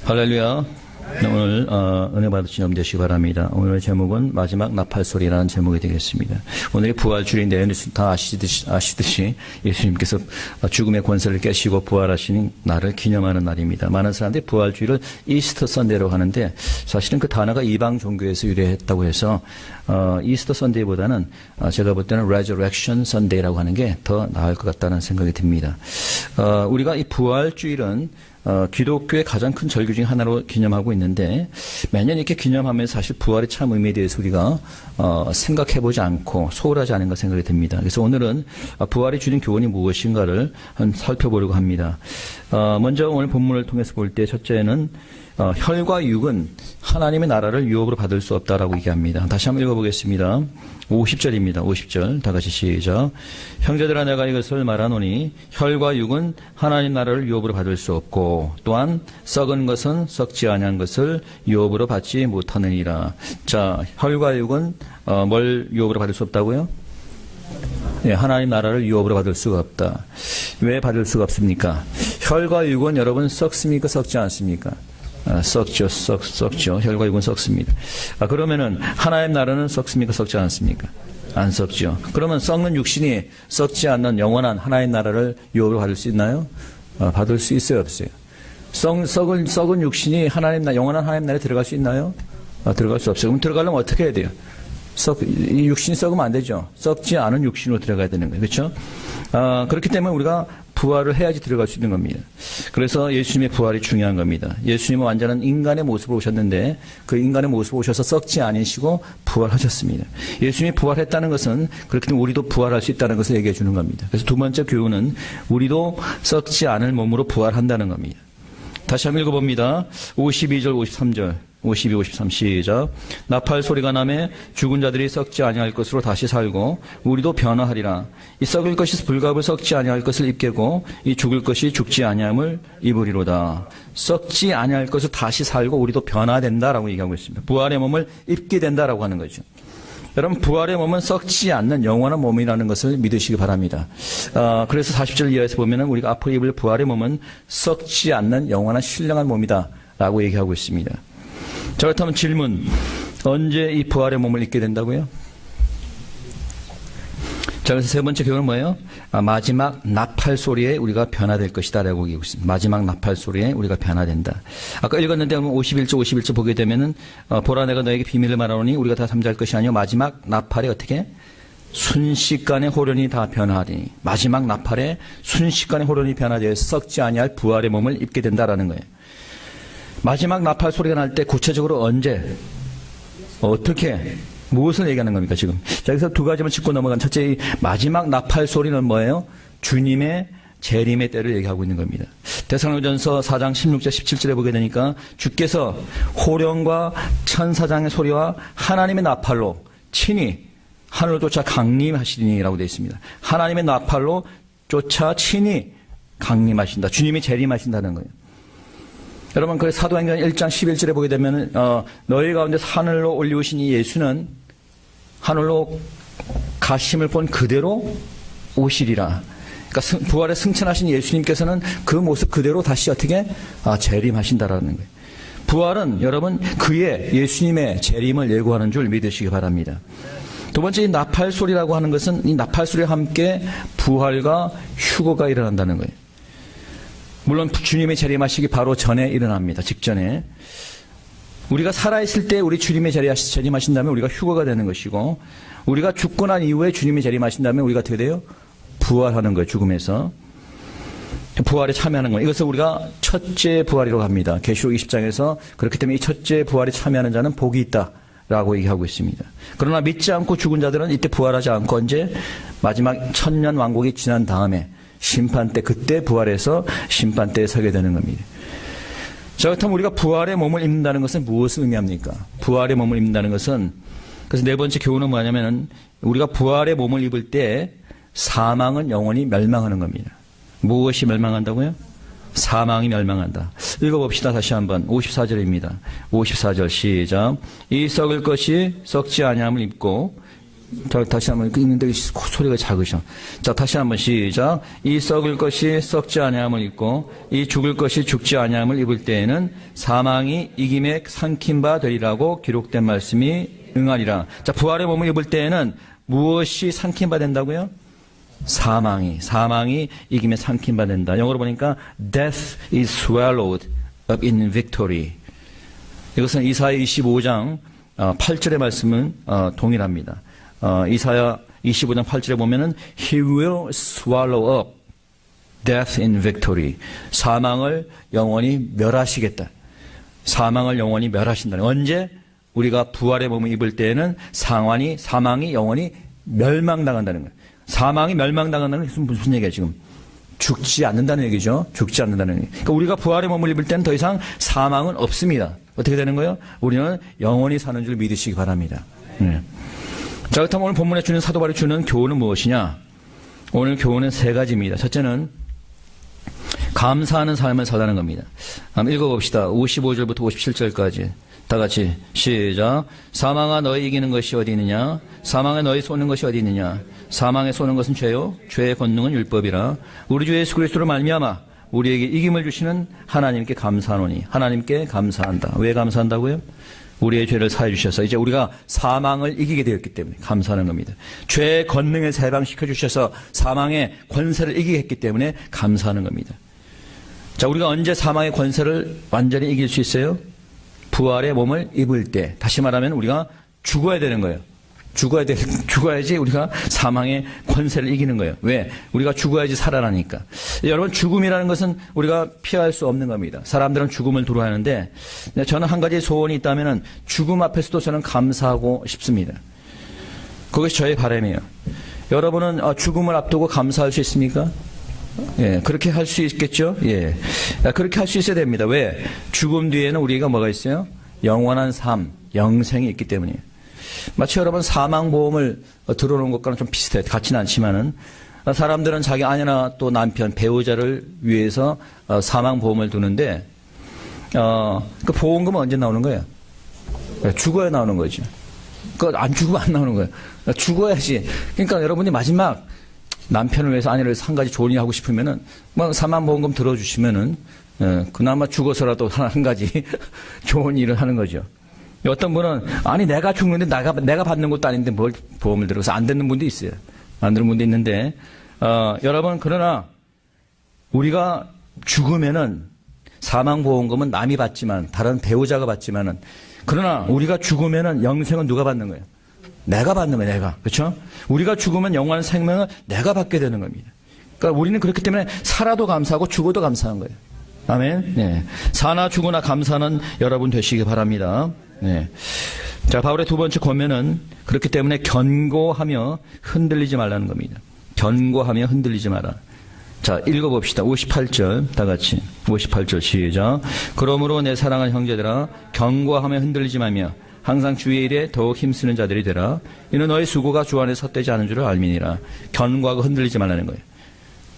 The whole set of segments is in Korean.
할렐루야. 오늘 은혜 받으신 여러분 되시기 바랍니다. 오늘의 제목은 마지막 나팔소리라는 제목이 되겠습니다. 오늘이 부활주일인데 다 아시듯이 예수님께서 죽음의 권세를 깨시고 부활하시는 날을 기념하는 날입니다. 많은 사람들이 부활주일을 이스터 선데이라고 하는데 사실은 그 단어가 이방 종교에서 유래했다고 해서 이스터 선데이보다는 제가 볼 때는 Resurrection Sunday라고 하는 게 더 나을 것 같다는 생각이 듭니다. 우리가 이 부활주일은 기독교의 가장 큰 절기 중 하나로 기념하고 있는데 매년 이렇게 기념하면서 사실 부활의 참 의미에 대해서 우리가 생각해보지 않고 소홀하지 않은가 생각이 듭니다. 그래서 오늘은 부활이 주는 교훈이 무엇인가를 살펴보려고 합니다. 먼저 오늘 본문을 통해서 볼 때 첫째는 혈과 육은 하나님의 나라를 유업으로 받을 수 없다라고 얘기합니다. 다시 한번 읽어보겠습니다. 50절입니다. 50절 다 같이 시작. 형제들아 내가 이것을 말하노니 혈과 육은 하나님 나라를 유업으로 받을 수 없고 또한 썩은 것은 썩지 아니한 것을 유업으로 받지 못하느니라. 자, 혈과 육은 뭘 유업으로 받을 수 없다고요? 네, 하나님 나라를 유업으로 받을 수가 없다. 왜 받을 수가 없습니까? 혈과 육은 여러분 썩습니까? 썩지 않습니까? 썩죠. 혈과 육은 썩습니다. 그러면은 하나님 나라는 썩습니까? 썩지 않습니까? 안 썩죠. 그러면 썩는 육신이 썩지 않는 영원한 하나님 나라를 유업으로 받을 수 있나요? 받을 수 있어요, 없어요? 썩은 육신이 영원한 하나님 나라에 들어갈 수 있나요? 들어갈 수 없어요. 그럼 들어가려면 어떻게 해야 돼요? 이 육신이 썩으면 안 되죠. 썩지 않은 육신으로 들어가야 되는 거예요. 그렇죠? 그렇기 때문에 우리가 부활을 해야지 들어갈 수 있는 겁니다. 그래서 예수님의 부활이 중요한 겁니다. 예수님은 완전한 인간의 모습으로 오셨는데 그 인간의 모습으로 오셔서 썩지 아니시고 부활하셨습니다. 예수님이 부활했다는 것은 그렇기 때문에 우리도 부활할 수 있다는 것을 얘기해 주는 겁니다. 그래서 두 번째 교훈은 우리도 썩지 않을 몸으로 부활한다는 겁니다. 다시 한번 읽어봅니다. 52절 53절 52, 53 시작. 나팔 소리가 나매 죽은 자들이 썩지 아니할 것으로 다시 살고 우리도 변화하리라. 이 썩을 것이 불갑을 썩지 아니할 것을 입게고 이 죽을 것이 죽지 아니함을 입으리로다. 썩지 아니할 것을 다시 살고 우리도 변화된다라고 얘기하고 있습니다. 부활의 몸을 입게 된다라고 하는 거죠. 여러분 부활의 몸은 썩지 않는 영원한 몸이라는 것을 믿으시기 바랍니다. 그래서 40절 이하에서 보면은 우리가 앞으로 입을 부활의 몸은 썩지 않는 영원한 신령한 몸이다라고 얘기하고 있습니다. 자, 그렇다면 질문. 언제 이 부활의 몸을 입게 된다고요? 자, 그래서 세 번째 교훈은 뭐예요? 마지막 나팔 소리에 우리가 변화될 것이다 라고 얘기하고 있습니다. 마지막 나팔 소리에 우리가 변화된다. 아까 읽었는데 51절 보게 되면은 보라 내가 너에게 비밀을 말하노니 우리가 다 잠잘 것이 아니요 마지막 나팔에 어떻게? 순식간에 호련히 다 변화하리니. 마지막 나팔에 순식간에 호련히 변화되어 썩지 아니할 부활의 몸을 입게 된다라는 거예요. 마지막 나팔 소리가 날 때 구체적으로 언제, 어떻게, 무엇을 얘기하는 겁니까 지금? 자, 여기서 두 가지만 짚고 넘어간 첫째, 이 마지막 나팔 소리는 뭐예요? 주님의 재림의 때를 얘기하고 있는 겁니다. 데살로니가전서 4장 16절 17절에 보게 되니까 주께서 호령과 천사장의 소리와 하나님의 나팔로 친히 하늘을 쫓아 강림하시리니라고 되어 있습니다. 하나님의 나팔로 쫓아 친히 강림하신다. 주님이 재림하신다는 거예요. 여러분, 그 사도행전 1장 11절에 보게 되면, 너희 가운데 하늘로 올리우신 이 예수는 하늘로 가심을 본 그대로 오시리라. 그러니까 부활에 승천하신 예수님께서는 그 모습 그대로 다시 어떻게? 재림하신다라는 거예요. 부활은 여러분, 그의 예수님의 재림을 예고하는 줄 믿으시기 바랍니다. 두 번째, 이 나팔 소리라고 하는 것은 이 나팔 소리와 함께 부활과 휴거가 일어난다는 거예요. 물론 주님의 재림하시기 바로 전에 일어납니다. 직전에. 우리가 살아있을 때 우리 주님의 재림하신다면 우리가 휴거가 되는 것이고 우리가 죽고 난 이후에 주님의 재림하신다면 우리가 어떻게 돼요? 부활하는 거예요. 죽음에서. 부활에 참여하는 거예요. 이것을 우리가 첫째 부활이라고 합니다. 계시록 20장에서 그렇기 때문에 이 첫째 부활에 참여하는 자는 복이 있다라고 얘기하고 있습니다. 그러나 믿지 않고 죽은 자들은 이때 부활하지 않고 언제? 마지막 천년 왕국이 지난 다음에 심판 때, 그때 부활해서 심판 때에 서게 되는 겁니다. 자, 그렇다면 우리가 부활의 몸을 입는다는 것은 무엇을 의미합니까? 부활의 몸을 입는다는 것은, 그래서 네 번째 교훈은 뭐냐면은 우리가 부활의 몸을 입을 때 사망은 영원히 멸망하는 겁니다. 무엇이 멸망한다고요? 사망이 멸망한다. 읽어봅시다. 다시 한번 54절입니다. 54절 시작. 이 썩을 것이 썩지 아니함을 입고 자, 다시 한번 읽는데 소리가 작으셔. 자, 다시 한번 시작. 이 썩을 것이 썩지 아니함을 입고 이 죽을 것이 죽지 아니함을 입을 때에는 사망이 이김에 삼킨 바 되리라고 기록된 말씀이 응하리라. 자, 부활의 몸을 입을 때에는 무엇이 삼킨 바 된다고요? 사망이 이김에 삼킨 바 된다. 영어로 보니까 death is swallowed up in victory. 이것은 이사야 25장 8절의 말씀은 동일합니다. 이사야 25장 8절에 보면은 He will swallow up death in victory. 사망을 영원히 멸하시겠다. 사망을 영원히 멸하신다는. 언제? 우리가 부활의 몸을 입을 때에는 사망이 영원히 멸망당한다는 거예요. 사망이 멸망당한다는 것은 무슨 얘기예요 지금? 죽지 않는다는 얘기죠. 죽지 않는다는 얘기. 그러니까 우리가 부활의 몸을 입을 때는 더 이상 사망은 없습니다. 어떻게 되는 거예요? 우리는 영원히 사는 줄 믿으시기 바랍니다. 네. 자, 그렇다면 오늘 본문에 주는 사도 바울이 주는 교훈은 무엇이냐? 오늘 교훈은 세 가지입니다. 첫째는 감사하는 삶을 살라는 겁니다. 한번 읽어봅시다. 55절부터 57절까지. 다 같이 시작. 사망아 너희 이기는 것이 어디 있느냐? 사망에 너희 쏘는 것이 어디 있느냐? 사망에 쏘는 것은 죄요. 죄의 권능은 율법이라. 우리 주 예수 그리스도로 말미암아 우리에게 이김을 주시는 하나님께 감사하노니. 하나님께 감사한다. 왜 감사한다고요? 우리의 죄를 사해 주셔서 이제 우리가 사망을 이기게 되었기 때문에 감사하는 겁니다. 죄의 권능을 해방시켜 주셔서 사망의 권세를 이기게 했기 때문에 감사하는 겁니다. 자, 우리가 언제 사망의 권세를 완전히 이길 수 있어요? 부활의 몸을 입을 때. 다시 말하면 우리가 죽어야 되는 거예요. 죽어야지 우리가 사망의 권세를 이기는 거예요. 왜? 우리가 죽어야지 살아나니까. 여러분, 죽음이라는 것은 우리가 피할 수 없는 겁니다. 사람들은 죽음을 두려워하는데 저는 한 가지 소원이 있다면 죽음 앞에서도 저는 감사하고 싶습니다. 그것이 저의 바람이에요. 여러분은 죽음을 앞두고 감사할 수 있습니까? 예, 그렇게 할 수 있겠죠? 예. 그렇게 할 수 있어야 됩니다. 왜? 죽음 뒤에는 우리가 뭐가 있어요? 영원한 삶, 영생이 있기 때문이에요. 마치 여러분 사망보험을 들어놓은 것과는 좀 비슷해요. 같지는 않지만은 사람들은 자기 아내나 또 남편, 배우자를 위해서 사망보험을 두는데 그 보험금은 언제 나오는 거예요? 죽어야 나오는 거죠. 안 죽으면 안 나오는 거예요. 죽어야지. 그러니까 여러분이 마지막 남편을 위해서 아내를 한 가지 좋은 일 하고 싶으면은 뭐 사망보험금 들어주시면은 그나마 죽어서라도 한 가지 좋은 일을 하는 거죠. 어떤 분은 아니 내가 죽는데 내가 받는 것도 아닌데 뭘 보험을 들어서 안 듣는 분도 있어요. 안 듣는 분도 있는데 여러분, 그러나 우리가 죽으면은 사망보험금은 남이 받지만 다른 배우자가 받지만은, 그러나 우리가 죽으면은 영생은 누가 받는 거예요? 내가 받는 거예요. 내가. 그렇죠? 우리가 죽으면 영원한 생명을 내가 받게 되는 겁니다. 그러니까 우리는 그렇기 때문에 살아도 감사하고 죽어도 감사한 거예요. 아멘. 네. 사나 죽으나 감사는 여러분 되시기 바랍니다. 네. 자, 바울의 두 번째 권면은 그렇기 때문에 견고하며 흔들리지 말라는 겁니다. 견고하며 흔들리지 마라. 자, 읽어봅시다. 58절 다 같이. 58절 시작. 그러므로 내 사랑하는 형제들아 견고하며 흔들리지 말며 항상 주의 일에 더욱 힘쓰는 자들이 되라. 이는 너의 수고가 주 안에 헛되지 않은 줄을 알미니라. 견고하고 흔들리지 말라는 거예요.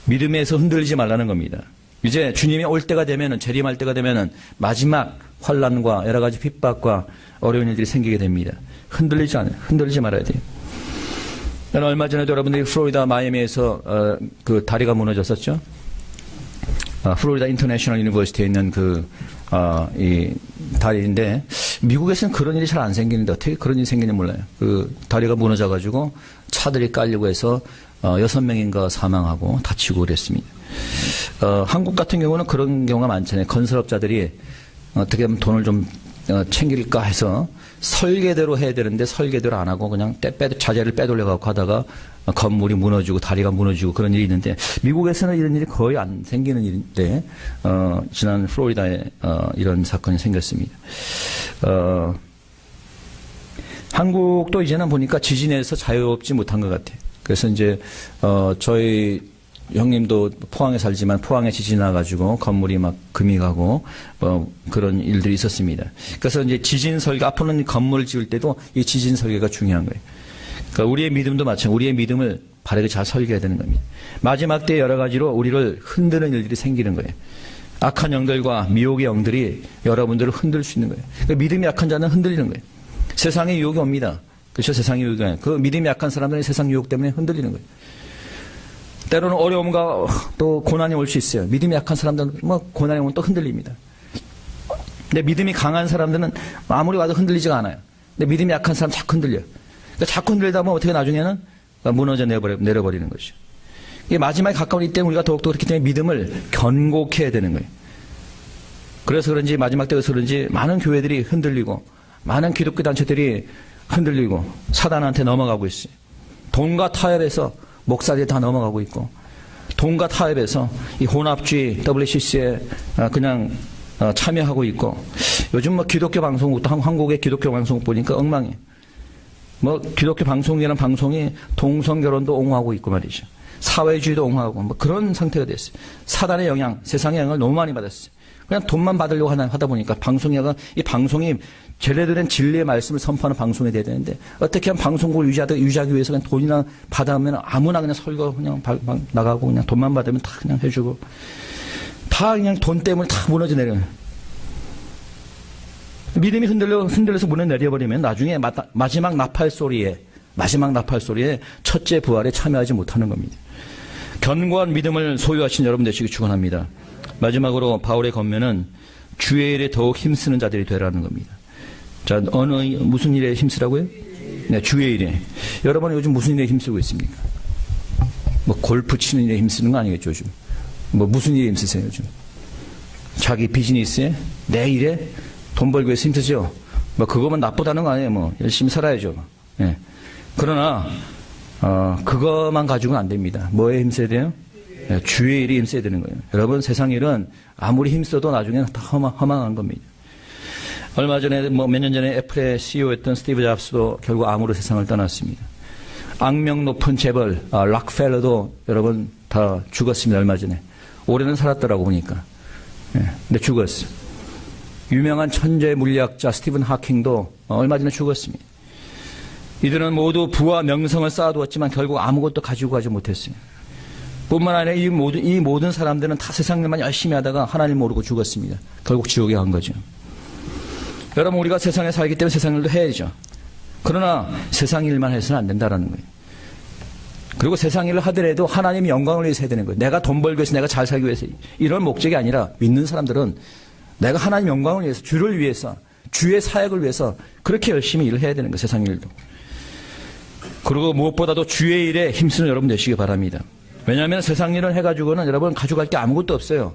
믿음에서 흔들리지 말라는 겁니다. 이제 주님이 올 때가 되면은, 재림할 때가 되면은 마지막 환난과 여러 가지 핍박과 어려운 일들이 생기게 됩니다. 흔들리지 말아야 돼요. 얼마 전에도 여러분들이 플로리다 마이애미에서 그 다리가 무너졌었죠. 플로리다 인터내셔널 유니버시티에 있는 이 다리인데, 미국에서는 그런 일이 잘 안 생기는데 어떻게 그런 일이 생기는지 몰라요. 그 다리가 무너져가지고 차들이 깔리고 해서 6명인가 사망하고 다치고 그랬습니다. 한국 같은 경우는 그런 경우가 많잖아요. 건설업자들이 어떻게 하면 돈을 좀 챙길까 해서 설계대로 해야 되는데 설계대로 안 하고 그냥 자재를 빼돌려갖고 하다가 건물이 무너지고 다리가 무너지고 그런 일이 있는데, 미국에서는 이런 일이 거의 안 생기는 일인데 지난 플로리다에 이런 사건이 생겼습니다. 한국도 이제는 보니까 지진에서 자유롭지 못한 것 같아요. 그래서 이제 저희 형님도 포항에 살지만 포항에 지진 나가지고 건물이 막 금이 가고 그런 일들이 있었습니다. 그래서 이제 지진 설계, 앞으로는 건물을 지을 때도 이 지진 설계가 중요한 거예요. 그러니까 우리의 믿음도 마찬가지로 우리의 믿음을 바르게 잘 설계해야 되는 겁니다. 마지막 때 여러 가지로 우리를 흔드는 일들이 생기는 거예요. 악한 영들과 미혹의 영들이 여러분들을 흔들 수 있는 거예요. 그러니까 믿음이 약한 자는 흔들리는 거예요. 세상에 유혹이 옵니다. 그렇죠? 세상 유혹에. 그 믿음이 약한 사람들은 세상 유혹 때문에 흔들리는 거예요. 때로는 어려움과 또 고난이 올 수 있어요. 믿음이 약한 사람들은 뭐 고난이 오면 또 흔들립니다. 근데 믿음이 강한 사람들은 아무리 와도 흔들리지가 않아요. 근데 믿음이 약한 사람 자꾸 흔들려요. 그러니까 자꾸 흔들리다 보면 어떻게 나중에는 무너져 내려버리는 것이죠. 이게 마지막에 가까운 이 때문에 우리가 더욱더 그렇기 때문에 믿음을 견고케 해야 되는 거예요. 그래서 그런지 마지막 때여서 그런지 많은 교회들이 흔들리고 많은 기독교 단체들이 흔들리고 사단한테 넘어가고 있어요. 돈과 타협에서 목사들이 다 넘어가고 있고 돈과 타협에서 이 혼합주의 WCC에 그냥 참여하고 있고 요즘 뭐 기독교 방송국도 한국의 기독교 방송국 보니까 엉망이에요. 뭐 기독교 방송이라는 방송이 동성결혼도 옹호하고 있고 말이죠. 사회주의도 옹호하고 뭐 그런 상태가 됐어요. 사단의 영향, 세상의 영향을 너무 많이 받았어요. 그냥 돈만 받으려고 하다 보니까 이 방송이 제대로 된 진리의 말씀을 선포하는 방송이 돼야 되는데 어떻게 하면 방송국을 유지하기 위해서 그냥 돈이나 받아오면 아무나 그냥 설교 그냥 나가고 그냥 돈만 받으면 다 그냥 해주고 다 그냥 돈 때문에 다 무너져 내려요. 믿음이 흔들려서 무너져 내려버리면 나중에 마지막 나팔 소리에 첫째 부활에 참여하지 못하는 겁니다. 견고한 믿음을 소유하신 여러분 되시기 축원합니다. 마지막으로 바울의 권면은 주의 일에 더욱 힘쓰는 자들이 되라는 겁니다. 자, 무슨 일에 힘쓰라고요? 네, 주의 일에. 여러분은 요즘 무슨 일에 힘쓰고 있습니까? 뭐 골프 치는 일에 힘쓰는 거 아니겠죠, 요즘? 뭐 무슨 일에 힘쓰세요, 요즘? 자기 비즈니스에? 내 일에? 돈 벌기 위해서 힘쓰죠? 뭐 그거만 나쁘다는 거 아니에요, 뭐. 열심히 살아야죠. 네. 그러나, 그것만 가지고는 안 됩니다. 뭐에 힘써야 돼요? 네, 주의 일에 힘써야 되는 거예요. 여러분, 세상 일은 아무리 힘써도 나중에는 다 허망한 겁니다. 얼마 전에 몇 년 전에 애플의 CEO였던 스티브 잡스도 결국 암으로 세상을 떠났습니다. 악명 높은 재벌 락펠러도 여러분 다 죽었습니다. 얼마 전에. 올해는 살았더라고 보니까. 근데 죽었어. 유명한 천재 물리학자 스티븐 하킹도 얼마 전에 죽었습니다. 이들은 모두 부와 명성을 쌓아두었지만 결국 아무것도 가지고 가지 못했어요. 뿐만 아니라 이 모든 사람들은 다 세상 일만 열심히 하다가 하나님 모르고 죽었습니다. 결국 지옥에 간 거죠. 여러분, 우리가 세상에 살기 때문에 세상 일도 해야죠. 그러나 세상 일만 해서는 안 된다는 거예요. 그리고 세상 일을 하더라도 하나님의 영광을 위해서 해야 되는 거예요. 내가 돈 벌기 위해서, 내가 잘 살기 위해서 이런 목적이 아니라 믿는 사람들은 내가 하나님 영광을 위해서, 주를 위해서, 주의 사역을 위해서 그렇게 열심히 일을 해야 되는 거예요. 세상 일도. 그리고 무엇보다도 주의 일에 힘쓰는 여러분 되시기 바랍니다. 왜냐하면 세상 일을 해가지고는 여러분 가져갈 게 아무것도 없어요.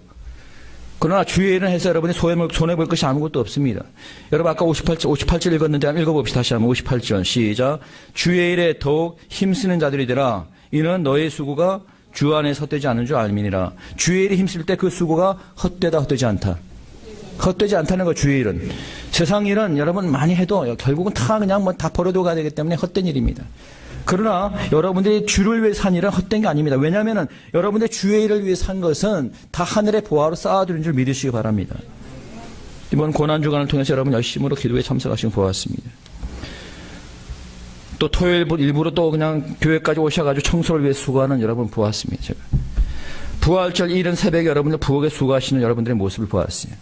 그러나 주의 일을 해서 여러분이 손해볼 것이 아무것도 없습니다. 여러분 아까 58절 읽었는데 한번 읽어봅시다. 다시 한번 58절 시작. 주의 일에 더욱 힘쓰는 자들이 되라. 이는 너의 수고가 주 안에 헛되지 않은 줄 알미니라. 주의 일에 힘쓸 때 그 수고가 헛되지 않다. 헛되지 않다는 거 주의 일은. 세상 일은 여러분 많이 해도 결국은 다 그냥 뭐 다 버려두고 가야 되기 때문에 헛된 일입니다. 그러나 여러분들이 주를 위해 산 일은 헛된 게 아닙니다. 왜냐하면 여러분들의 주의 일을 위해 산 것은 다 하늘의 보화로 쌓아두는 줄 믿으시기 바랍니다. 이번 고난주간을 통해서 여러분 열심으로 기도에 참석하시고 보았습니다. 또 토요일 일부러 또 그냥 교회까지 오셔가지고 청소를 위해 수고하는 여러분 보았습니다. 제가. 부활절 이른 새벽에 여러분들 부엌에 수고하시는 여러분들의 모습을 보았어요.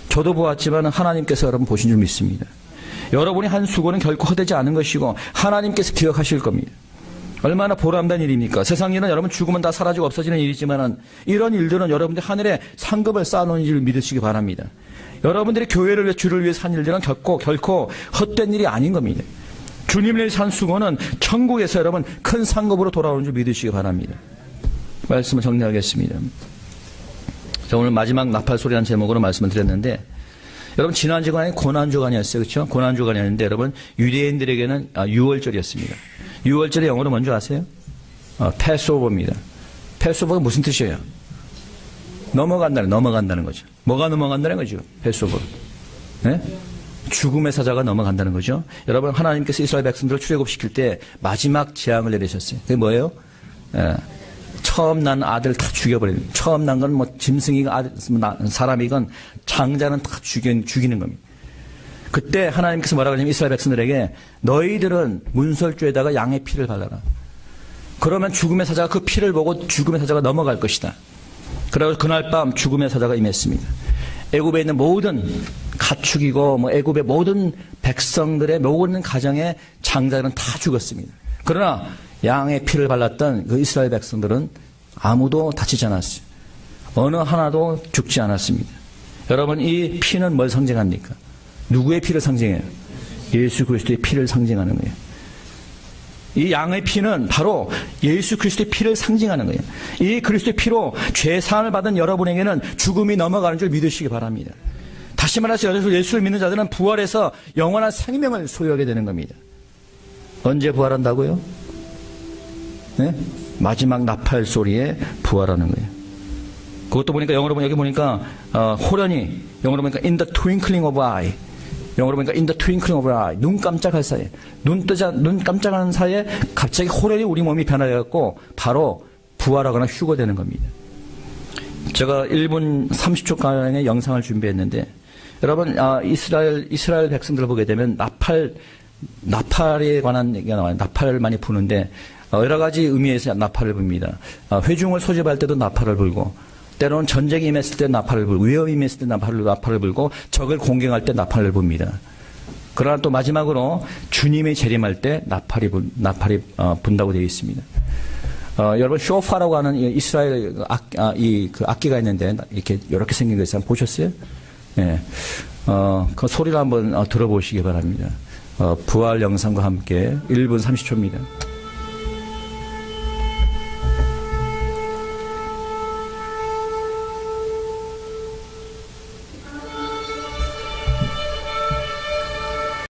저도 보았지만 하나님께서 여러분 보신 줄 믿습니다. 여러분이 한 수고는 결코 헛되지 않은 것이고 하나님께서 기억하실 겁니다. 얼마나 보람된 일입니까? 세상 일은 여러분 죽으면 다 사라지고 없어지는 일이지만 이런 일들은 여러분들 하늘에 상급을 쌓아놓은 줄 믿으시기 바랍니다. 여러분들이 교회를 위해 주를 위해 산 일들은 결코 헛된 일이 아닌 겁니다. 주님을 위해 산 수고는 천국에서 여러분 큰 상급으로 돌아오는 줄 믿으시기 바랍니다. 말씀을 정리하겠습니다. 자, 오늘 마지막 나팔 소리라는 제목으로 말씀을 드렸는데 여러분 지난 주간이 고난주간이었어요. 그렇죠? 고난주간이었는데 여러분 유대인들에게는 6월절이었습니다. 6월절의 영어로 뭔지 아세요? 패스오버입니다. 패스오버가 무슨 뜻이에요? 넘어간다는 거죠. 뭐가 넘어간다는 거죠? 패스오버. 네? 죽음의 사자가 넘어간다는 거죠. 여러분 하나님께서 이스라엘 백성들을 출애굽시킬 때 마지막 재앙을 내리셨어요. 그게 뭐예요? 처음 난 아들 다 죽여버리는. 처음 난 건 뭐 짐승이건 사람이건 장자는 다 죽이는 겁니다. 그때 하나님께서 뭐라고 하냐면 이스라엘 백성들에게 너희들은 문설주에다가 양의 피를 발라라. 그러면 죽음의 사자가 그 피를 보고 죽음의 사자가 넘어갈 것이다. 그래서 그날 밤 죽음의 사자가 임했습니다. 애굽에 있는 모든 가축이고 애굽의 모든 백성들의 모든 가정에 장자들은 다 죽었습니다. 그러나 양의 피를 발랐던 그 이스라엘 백성들은 아무도 다치지 않았어요. 어느 하나도 죽지 않았습니다. 여러분, 이 피는 뭘 상징합니까? 누구의 피를 상징해요? 예수 그리스도의 피를 상징하는 거예요. 이 양의 피는 바로 예수 그리스도의 피를 상징하는 거예요. 이 그리스도의 피로 죄사함을 받은 여러분에게는 죽음이 넘어가는 줄 믿으시기 바랍니다. 다시 말해서 예수를 믿는 자들은 부활해서 영원한 생명을 소유하게 되는 겁니다. 언제 부활한다고요? 네? 마지막 나팔 소리에 부활하는 거예요. 그것도 보니까 영어로 여기 보니까 호련히 영어로 보니까 in the twinkling of eye, 영어로 보니까 in the twinkling of eye, 눈 깜짝할 사이에, 눈 깜짝하는 사이에 갑자기 호련히 우리 몸이 변화되었고 바로 부활하거나 휴거되는 겁니다. 제가 1분 30초가량의 영상을 준비했는데 여러분, 이스라엘 백성들을 보게 되면 나팔에 관한 얘기가 나와요. 나팔을 많이 부는데 여러 가지 의미에서 나팔을 붑니다. 회중을 소집할 때도 나팔을 불고, 때로는 전쟁이 임했을 때 나팔을 불고, 위험이 임했을 때 나팔을 불고, 적을 공경할 때 나팔을 붑니다. 그러나 또 마지막으로 주님이 재림할 때 나팔이 분다고 되어 있습니다. 여러분, 쇼파라고 하는 이스라엘 그 악기가 있는데 이렇게 생긴 거 있어요. 보셨어요? 예. 그 소리를 한번 들어보시기 바랍니다. 부활 영상과 함께 1분 30초입니다.